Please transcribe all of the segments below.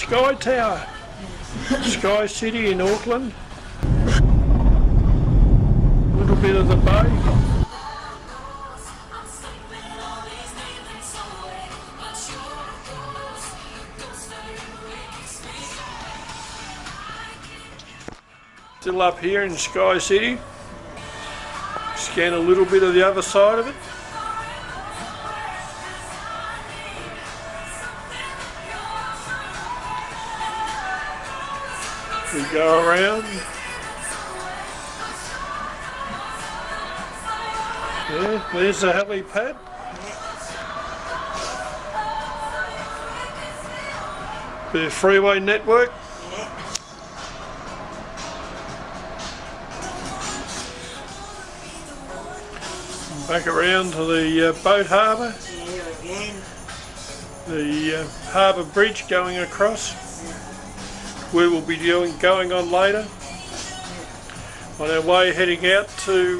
Sky Tower, Sky City in Auckland. A little bit of the bay. Still up here in Sky City. Scan a little bit of the other side of it. We go around. Yeah, there's the helipad. Bit of freeway network. Back around to the boat harbour. The harbour bridge going across. We will be going on later. On our way heading out to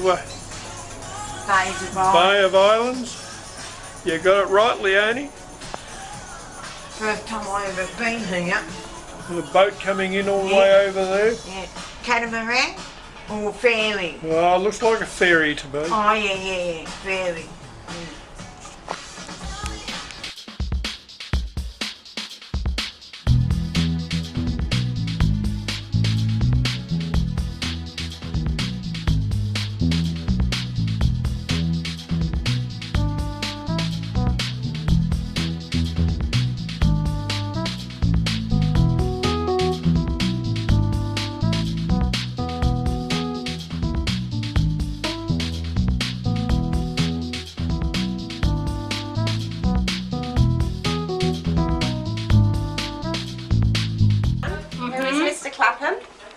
Bay of Islands. You got it right, Leonie. First time I've ever been here. The boat coming in all the way over there. Yeah. Catamaran or ferry? Oh, it looks like a ferry to me. Oh yeah, ferry.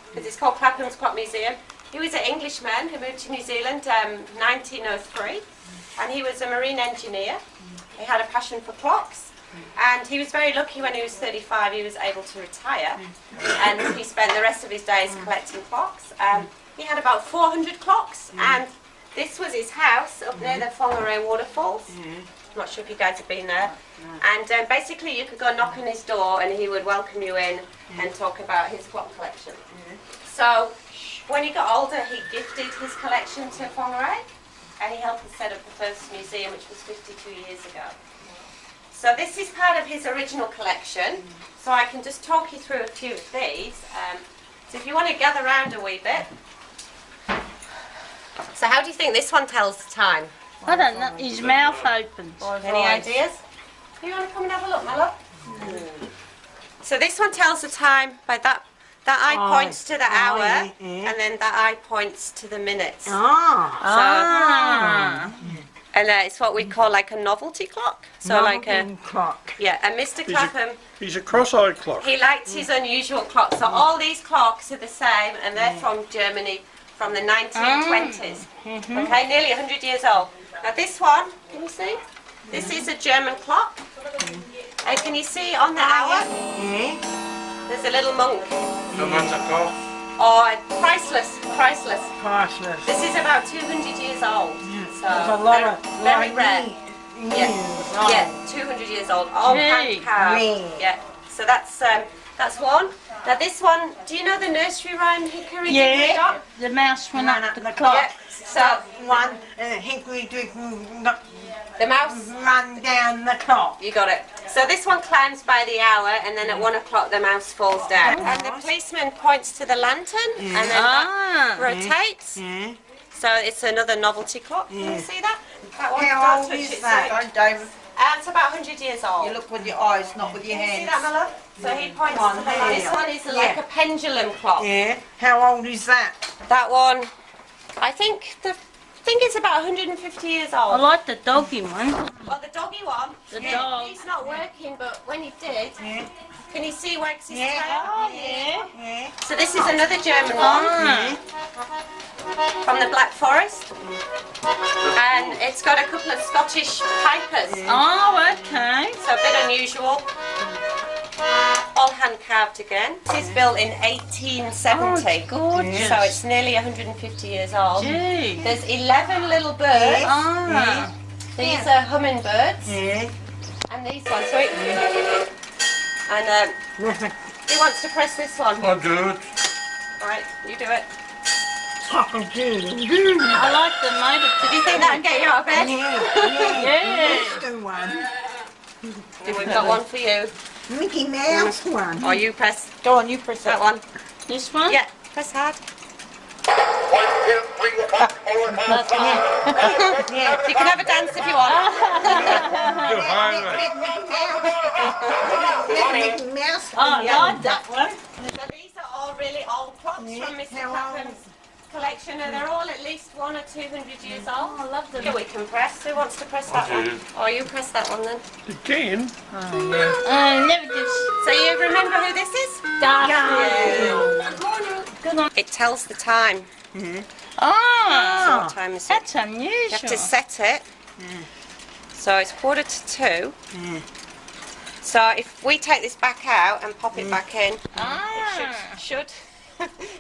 Because it's called Clapham's Clock Museum. He was an Englishman who moved to New Zealand 1903, and he was a marine engineer. He had a passion for clocks, and he was very lucky when he was 35 he was able to retire, and he spent the rest of his days collecting clocks. He had about 400 clocks, and this was his house up near the Whangarei waterfalls. I'm not sure if you guys have been there. And basically you could go knock on his door and he would welcome you in and talk about his clock collection. So when he got older he gifted his collection to Whangarei, and he helped us set up the first museum, which was 52 years ago. So this is part of his original collection, so I can just talk you through a few of these. So if you want to gather around a wee bit. So how do you think this one tells the time? I don't know, his mouth opens. Any ideas? You want to come and have a look, my love? So this one tells the time by that eye points to the hour, and then that eye points to the minutes. And it's what we call like a novelty clock. So like a clock. Yeah, and Mr. Clapham, He's a cross-eyed clock. he liked his unusual clock. So all these clocks are the same, and they're from Germany from the 1920s. Okay, nearly 100 years old. Now this one, can you see? This is a German clock. And can you see on the hour? There's a little monk. Oh, priceless. This is about 200 years old. So very rare. Yeah, 200 years old. All hand carved. Yeah. So that's one. Now this one, do you know the nursery rhyme Hickory Dickory Dock? The mouse went up to the clock. Yeah. So one, Hickory Dickory the mouse run down the clock. You got it. So this one climbs by the hour, and then at 1 o'clock the mouse falls down. And the policeman points to the lantern, and then that rotates. So it's another novelty clock. Can you see that? That one. How old is that, David? It's about 100 years old. You look with your eyes, not with your Can you hands. see that, my love? So he points to the lantern. This one is like a pendulum clock. Yeah. How old is that? That one, I think it's about 150 years I old. like the doggy one. Well, the doggy one, The dog. he's not working, but when he did, can you see wags his tail? Yeah. So this is another German one from the Black Forest, and it's got a couple of Scottish pipers. Oh, okay. So a bit unusual. All hand carved again. This is built in 1870. Oh, gorgeous. So it's nearly 150 years old. Gee. There's 11 little birds. These are hummingbirds. And these ones. And who wants to press this one? I'll do it. Right, you do it. I like the motor. Did you think that would get you out of bed? Yeah. Do one. And we've got one for you. Mickey Mouse one. Or you press Go on, you press that one. This one? Yeah, press hard. Yeah. You can have a dance if you want. You're high. Mickey Mouse Oh, one. I like that one. So these are all really old clocks from Mr. Clapham's collection, and they're all at least 100 or 200 years old. I love them. Yeah, we can press. Who wants to press that one? Or you press that one then. Again? Never did. So you remember who this is? Good on. It tells the time. Ah, So what time is it? that's You have unusual. to set it. So it's 1:45. So if we take this back out and pop it back in, Ah. it should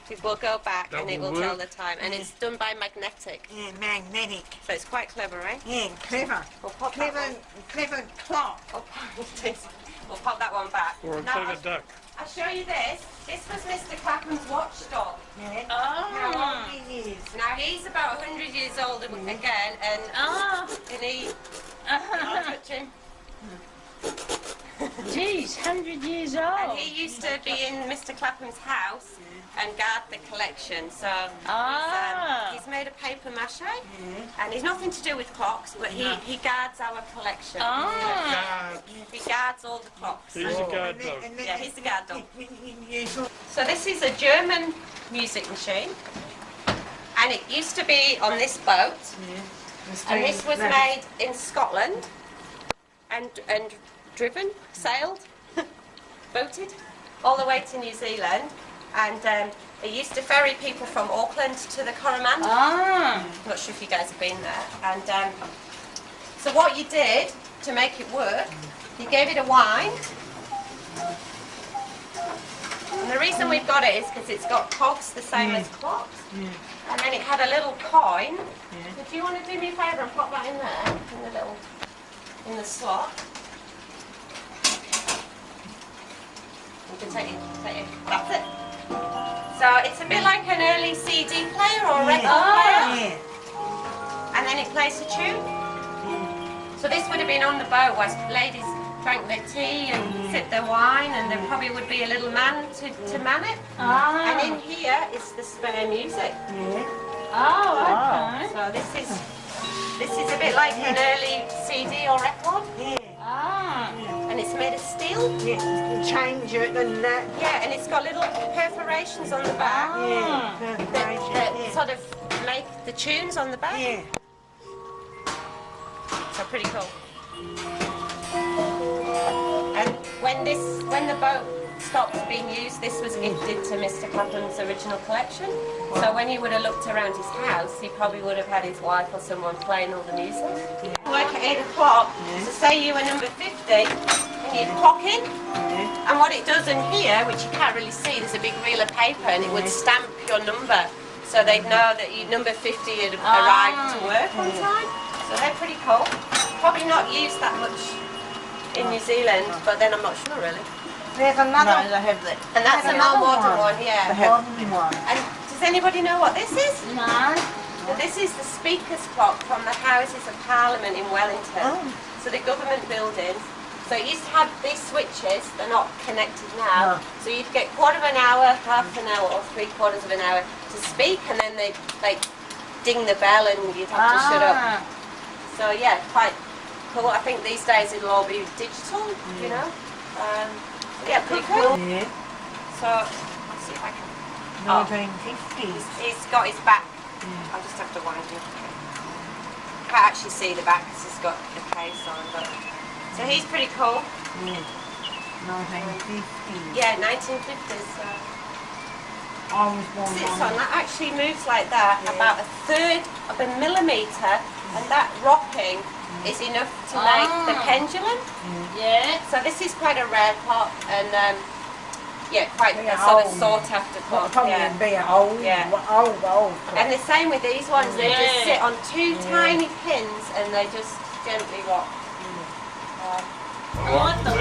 it will go back That and it will will tell work. the time. And it's done by magnetic. Yeah, magnetic. So it's quite clever, eh? Yeah, clever. We'll pop that one. Clever clock. We'll pop that one back. Or a Now, clever duck? I'll show you this. This was Mr. Clapham's watchdog. Yeah. How Ah. old he is. Now he's about 100 years old again, and Ah. he I'll touch him. Geez, 100 years And old. he used to be in Mr. Clapham's house and guard the collection. So Ah. he's made of paper mache, and he's nothing to do with clocks, but he guards our collection. Ah. He guards all the clocks. He's a guard dog. Yeah, he's the guard dog. Yeah. So this is a German music machine, and it used to be on this boat, and this was made in Scotland, and driven, sailed, boated all the way to New Zealand, and it used to ferry people from Auckland to the Coromandel. Ah. Not sure if you guys have been there. And so what you did to make it work, you gave it a wind. And the reason we've got it is because it's got cogs the same as clocks. And then it had a little coin. So do you want to do me a favour and pop that in there, in the slot? You can take it. That's it. So it's a bit like an early CD player or record player. Yeah. And then it plays a tune. So this would have been on the boat whilst ladies drank their tea and sipped their wine, and there probably would be a little man to man it. Ah. And in here is the spare music. Oh, okay. So this is a bit like an early CD or record, Ah. and it's made of steel. Yeah. Change it and that. Yeah, and it's got little perforations on the back Yeah. that sort of make the tunes on the back. Yeah. So pretty cool. And when the boat stopped being used, this was gifted to Mr. Clapham's original collection. So when you would have looked around his house, he probably would have had his wife or someone playing all the music. Work at 8 o'clock, so say you were number 50, and you'd clock in, and what it does in here, which you can't really see, there's a big reel of paper, and it would stamp your number, so they'd know that you number 50 had arrived to work on time. So they're pretty cool. Probably not used that much in New Zealand, but then I'm not sure really. There's another. No, they have that. And that's a more modern one, yeah. Modern one. And does anybody know what this is? No. So this is the Speaker's clock from the Houses of Parliament in Wellington. Oh. So the government buildings. So it used to have these switches, they're not connected now. No. So you'd get quarter of an hour, half an hour or 3/4 of an hour to speak, and then they'd like ding the bell and you'd have to shut up. So yeah, quite cool. I think these days it'll all be digital, you know. Yeah, pretty cool. Yeah. So let's see if I can. Oh, 1950s. he's got his back. I'll just have to wind him. Can't actually see the back because he's got the case on, but so he's pretty cool. Yeah. 1950s. Yeah, 1950s. I was born Sits on. on that actually moves like that, about 1/3 of a millimetre, and that rocking is enough to make the pendulum. Yeah. So this is quite a rare clock, and yeah, quite a Yeah, sort of old. sought after clock. Probably Yeah. be an old, Yeah. old clock. And the same with these ones, they just Yeah. sit on two tiny pins and they just gently rock. I like the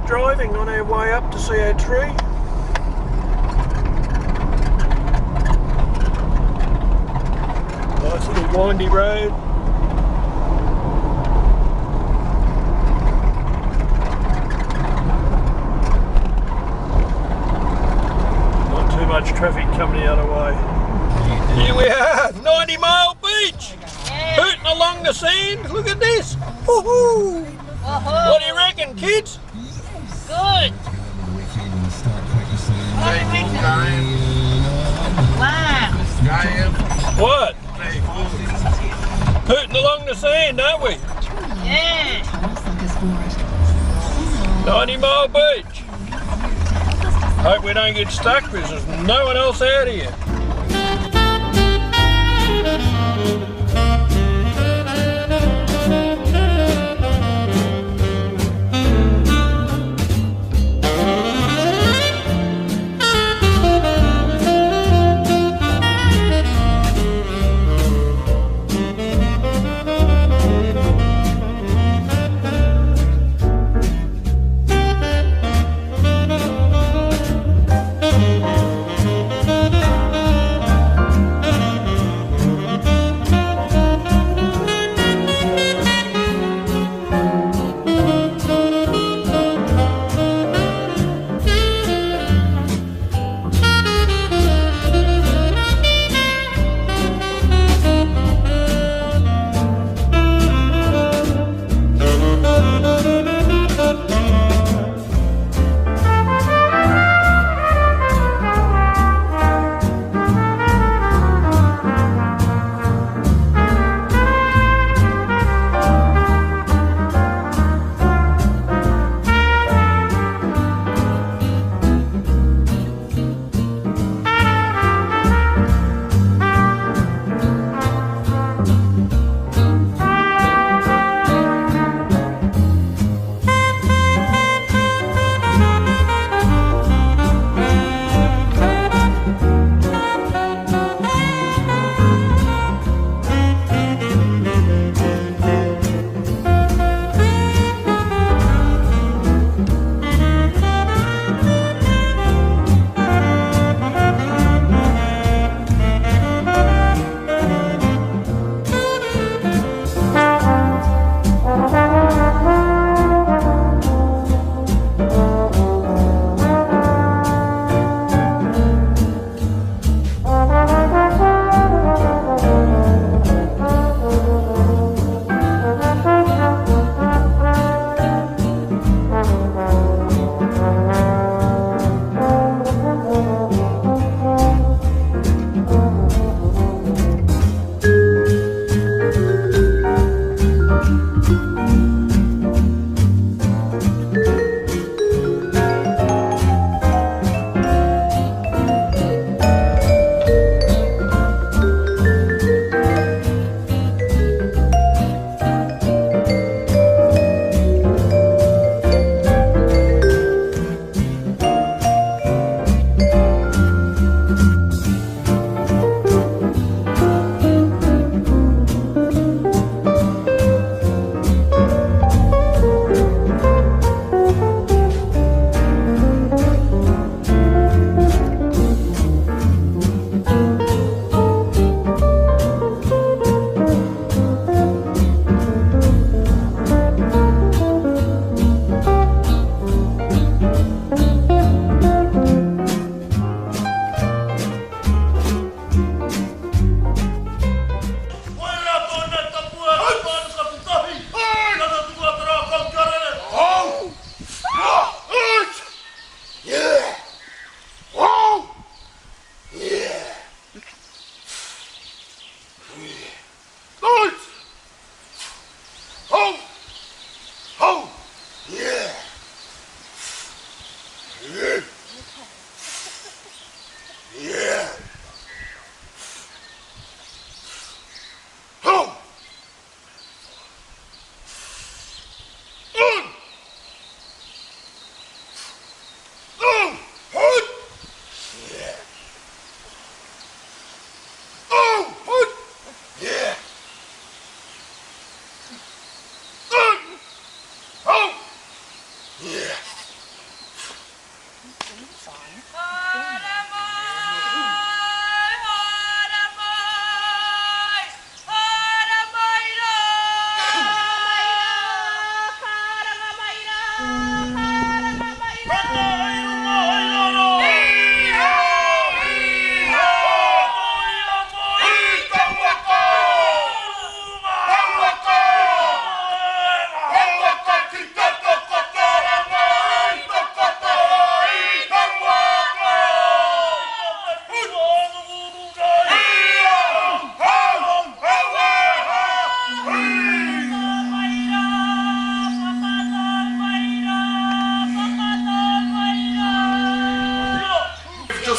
driving on our way up to CO3. Nice little windy road. Not too much traffic coming the other way. Here we are, 90 Mile Beach! Yeah. Booting along the sand, look at this! Woohoo! What do you reckon, kids? Good. Wow. What? Pooting along the sand, aren't we? Yeah. 90 Mile Beach. Hope we don't get stuck because there's no one else out here.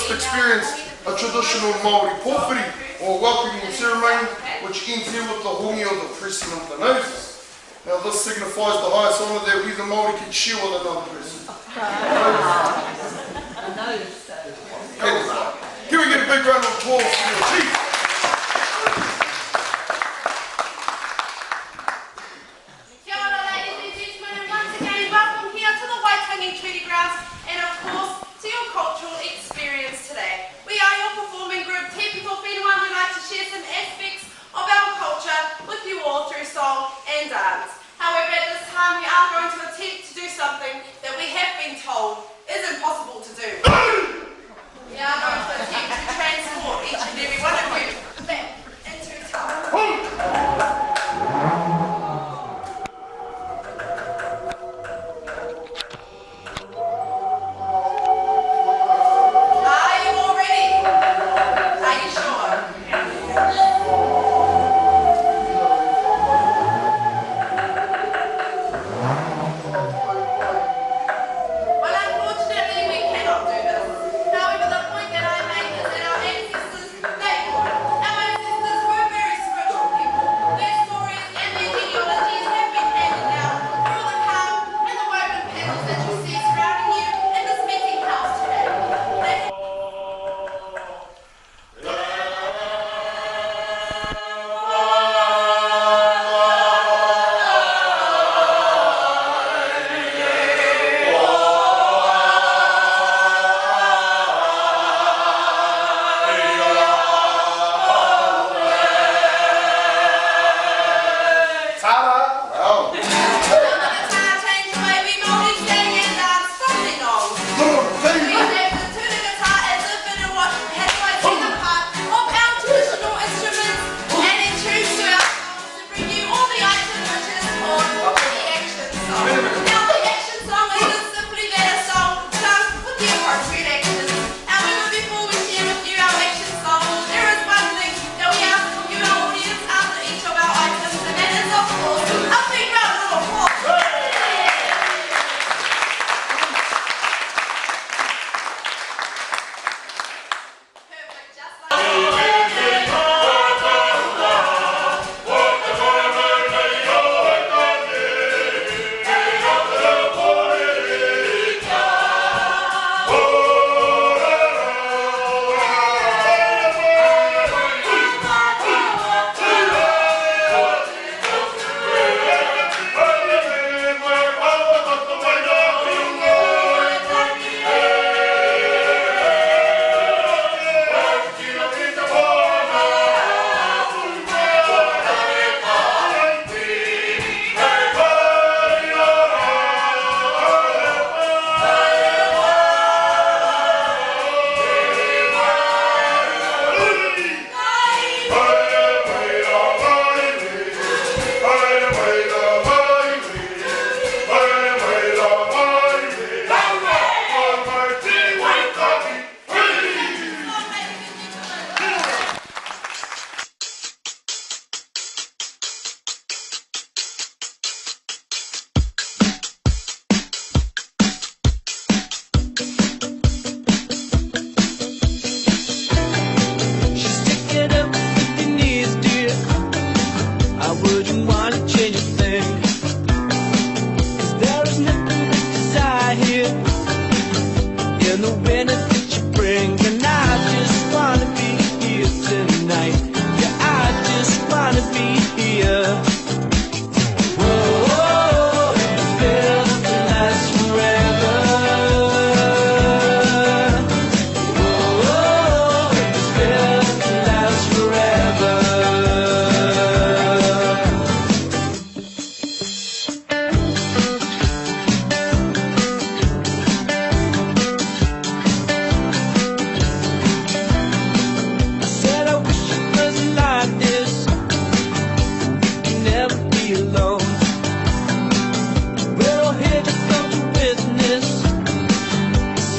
Experienced a traditional Māori pōwhiri or welcoming ceremony which ends here with the hongi or the pressing of the noses. Now this signifies the highest honour that we the Māori can share with another person. Can we get a big round of applause for your chief? Kia ora, ladies and gentlemen, and once again welcome here to the Waitangi Treaty Grounds and of course to your cultural experience today. We are your performing group, Te Pito Whenua, who like to share some aspects of our culture with you all through song and dance. However, at this time we are going to attempt to do something that we have been told is impossible to do. We are going to attempt to transport each and every one of you back into time.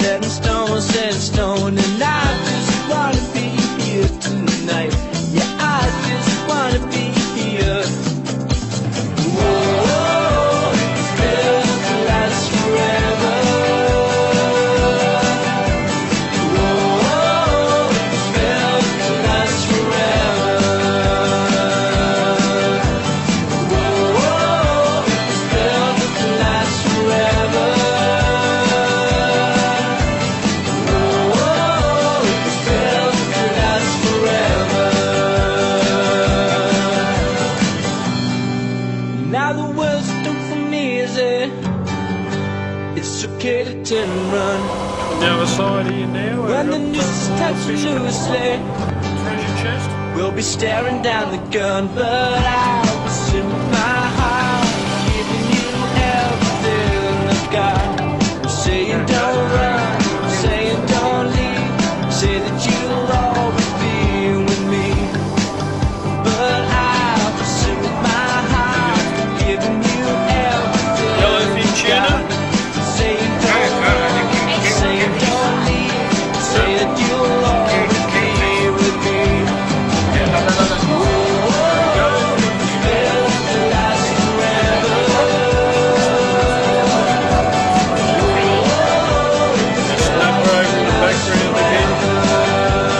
set in stone, set in stone. And I just wanna be here tonight. Yeah, I just wanna be here. Whoa, it's built to last forever. Whoa, it's built to last forever. Whoa, it's built to last forever. Whoa, it's built to last forever. Now the world's done for me, is it? It's okay to turn and run On the other side here now, when the noose is touched loosely. treasure chest. We'll be staring down the gun, but I was in my heart, giving you everything I've got. Saying don't run, saying don't leave, say that you'll always be with me. But I was in my heart, giving you everything Yellowfin I've tuna. got. Saying don't leave, say that you'll always be with me. Snapper over in the background again.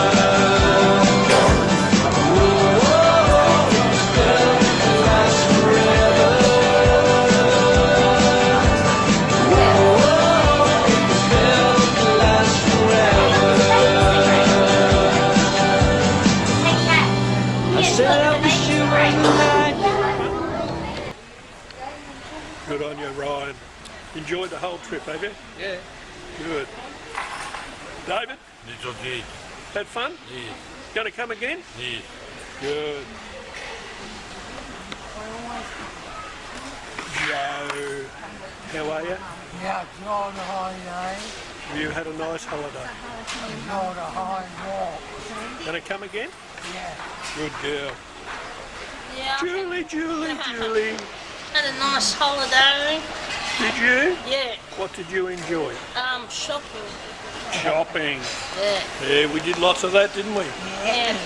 Good on you, Ryan. Enjoyed the whole trip, have you? Yeah. Good. David, It's okay. had fun? Yes. Going to come again? Yes. Good. Joe, how are you? Yeah, it's on a holiday. Have you had a nice holiday? It's on a high walk. Going to come again? Yeah. Good girl. Yeah, Julie, Julie. had a nice holiday. Did you? Yeah, What did you enjoy? shopping. Shopping. Yeah, Yeah, we did lots of that, didn't we? yeah.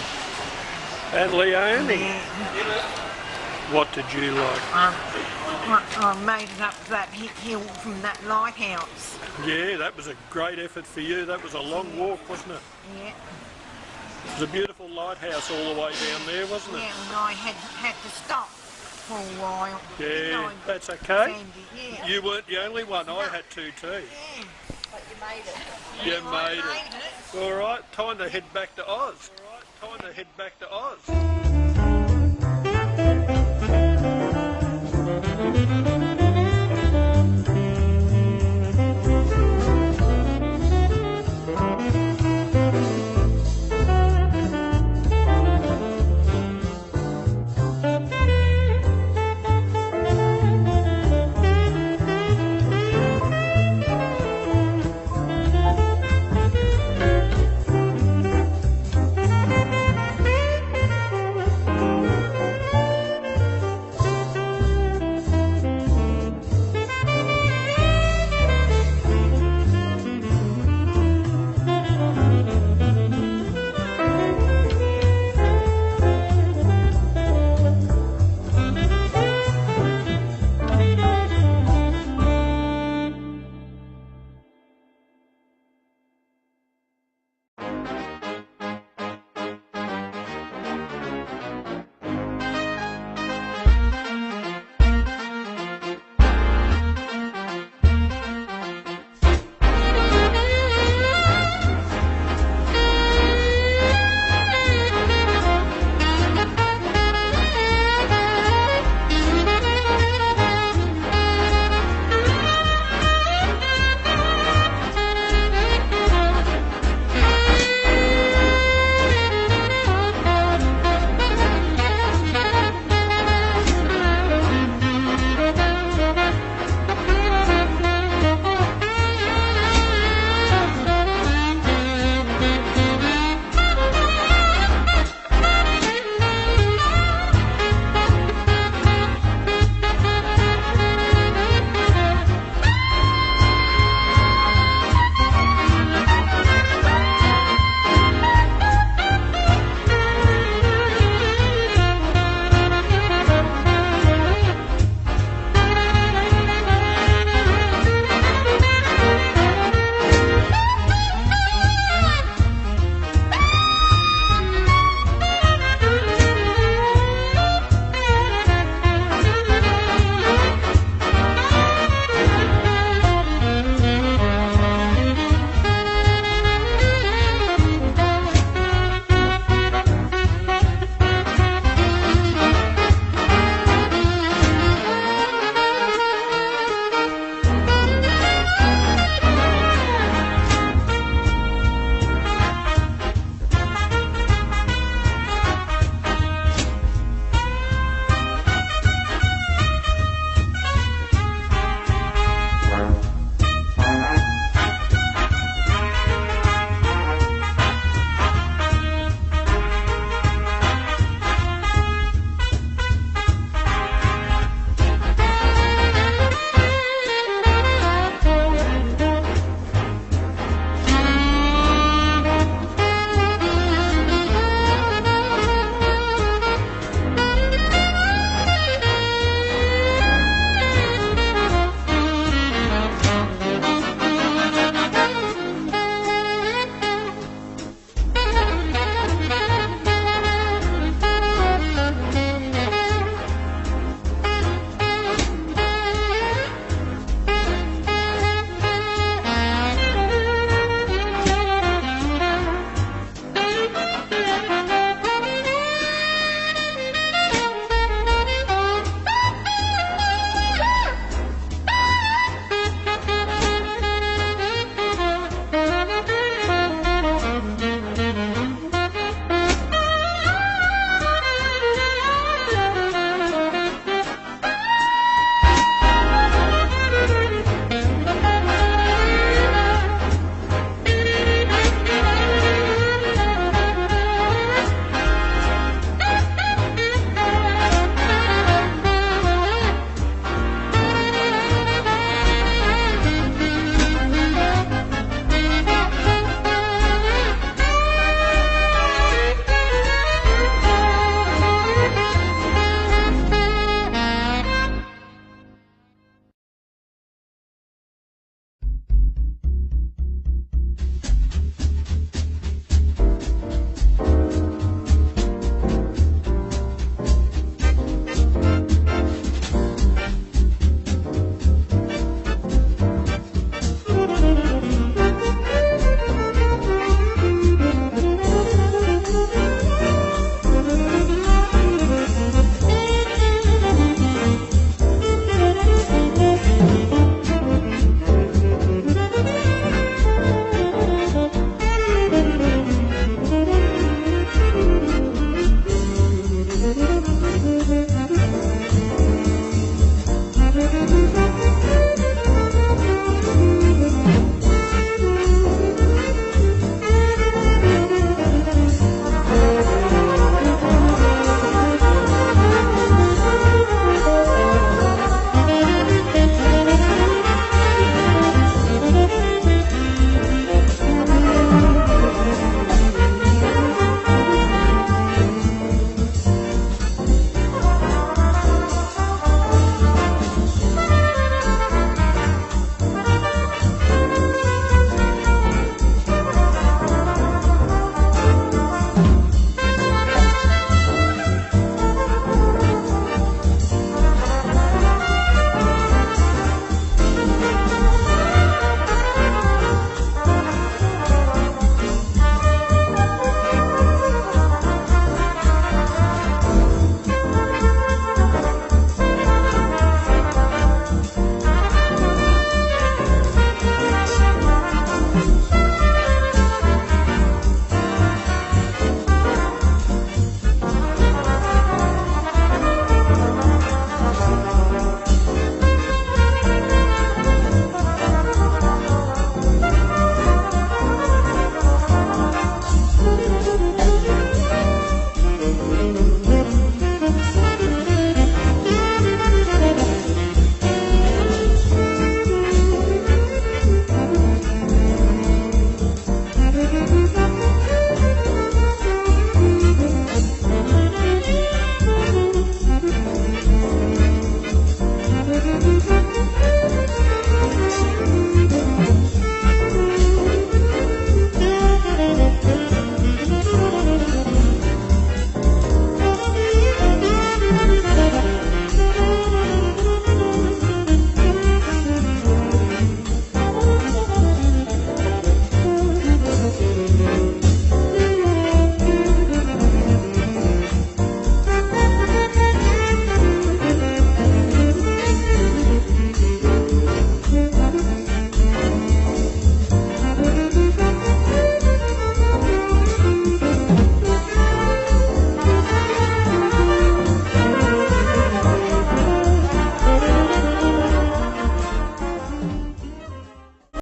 And Leonie. What did you like? I made it up that hill from that lighthouse. Yeah, that was a great effort for you. That was a long walk, wasn't it? Yeah. It was a beautiful lighthouse all the way down there, wasn't it? Yeah, and I had to stop for a while. Yeah, No, that's okay. Sandy, yeah. You weren't the only one. I had to too. Yeah. You I made it. it. All right, time to head back to Oz. Time to head back to Oz.